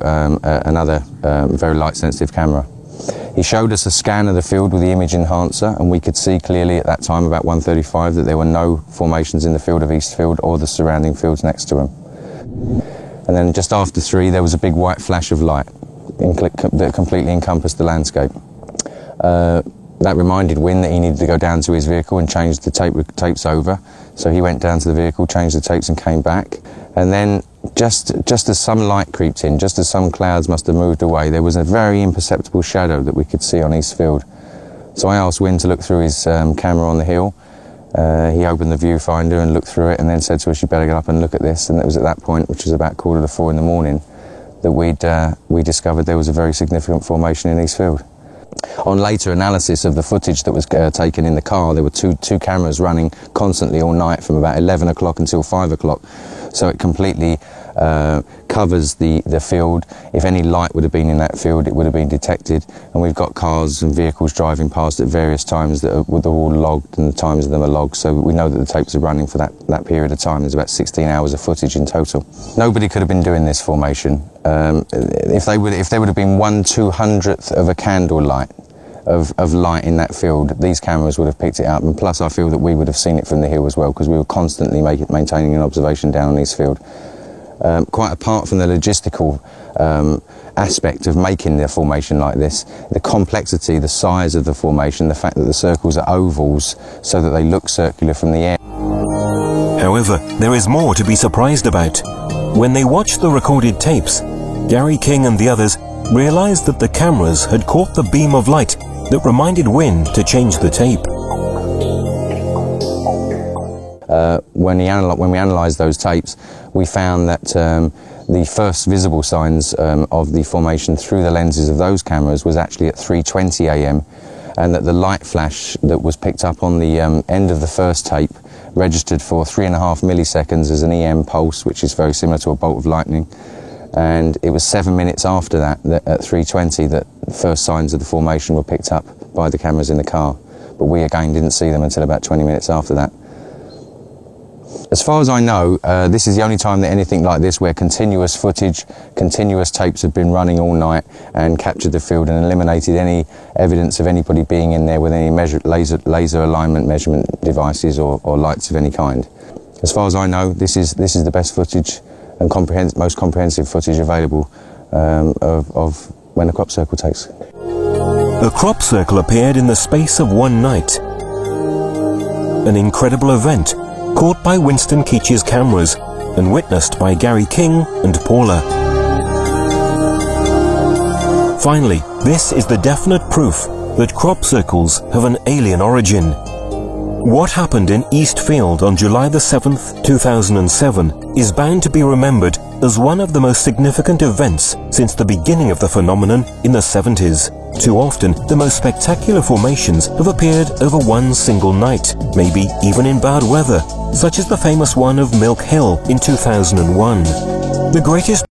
another very light-sensitive camera. He showed us a scan of the field with the image enhancer, and we could see clearly at that time, about 1:35, that there were no formations in the field of Eastfield or the surrounding fields next to him. And then just after 3, there was a big white flash of light that completely encompassed the landscape. That reminded Wynne that he needed to go down to his vehicle and change the tapes over. So he went down to the vehicle, changed the tapes and came back. And then just as some light creeped in, just as some clouds must have moved away, there was a very imperceptible shadow that we could see on Eastfield. So I asked Wynne to look through his camera on the hill. He opened the viewfinder and looked through it and then said to us, "You better get up and look at this." And it was at that point, which was about 3:45 in the morning, that we discovered there was a very significant formation in Eastfield. On later analysis of the footage that was taken in the car, there were two cameras running constantly all night from about 11 o'clock until 5 o'clock. So it completely covers the field. If any light would have been in that field, it would have been detected. And we've got cars and vehicles driving past at various times that are all logged, and the times of them are logged. So we know that the tapes are running for that period of time. There's about 16 hours of footage in total. Nobody could have been doing this formation. If there would have been 1/200th of a candle light of light in that field, these cameras would have picked it up, and plus I feel that we would have seen it from the hill as well, because we were constantly maintaining an observation down on Eastfield. Quite apart from the logistical aspect of making the formation like this, the complexity, the size of the formation, the fact that the circles are ovals so that they look circular from the air. However, there is more to be surprised about. When they watched the recorded tapes, Gary King and the others realized that the cameras had caught the beam of light that reminded Wynne to change the tape. When we analysed those tapes, we found that the first visible signs of the formation through the lenses of those cameras was actually at 3:20 a.m. and that the light flash that was picked up on the end of the first tape registered for 3.5 milliseconds as an EM pulse, which is very similar to a bolt of lightning. And it was 7 minutes after that at 3:20, that the first signs of the formation were picked up by the cameras in the car. But we again didn't see them until about 20 minutes after that. As far as I know, this is the only time that anything like this, where continuous footage, continuous tapes have been running all night and captured the field and eliminated any evidence of anybody being in there with any laser alignment measurement devices or lights of any kind. As far as I know, this is the best footage and most comprehensive footage available of when a crop circle takes. A crop circle appeared in the space of one night. An incredible event caught by Winston Keach's cameras and witnessed by Gary King and Paula. Finally, this is the definite proof that crop circles have an alien origin. What happened in Eastfield on July the 7th, 2007 is bound to be remembered as one of the most significant events since the beginning of the phenomenon in the 70s. Too often, the most spectacular formations have appeared over one single night, maybe even in bad weather, such as the famous one of Milk Hill in 2001. The greatest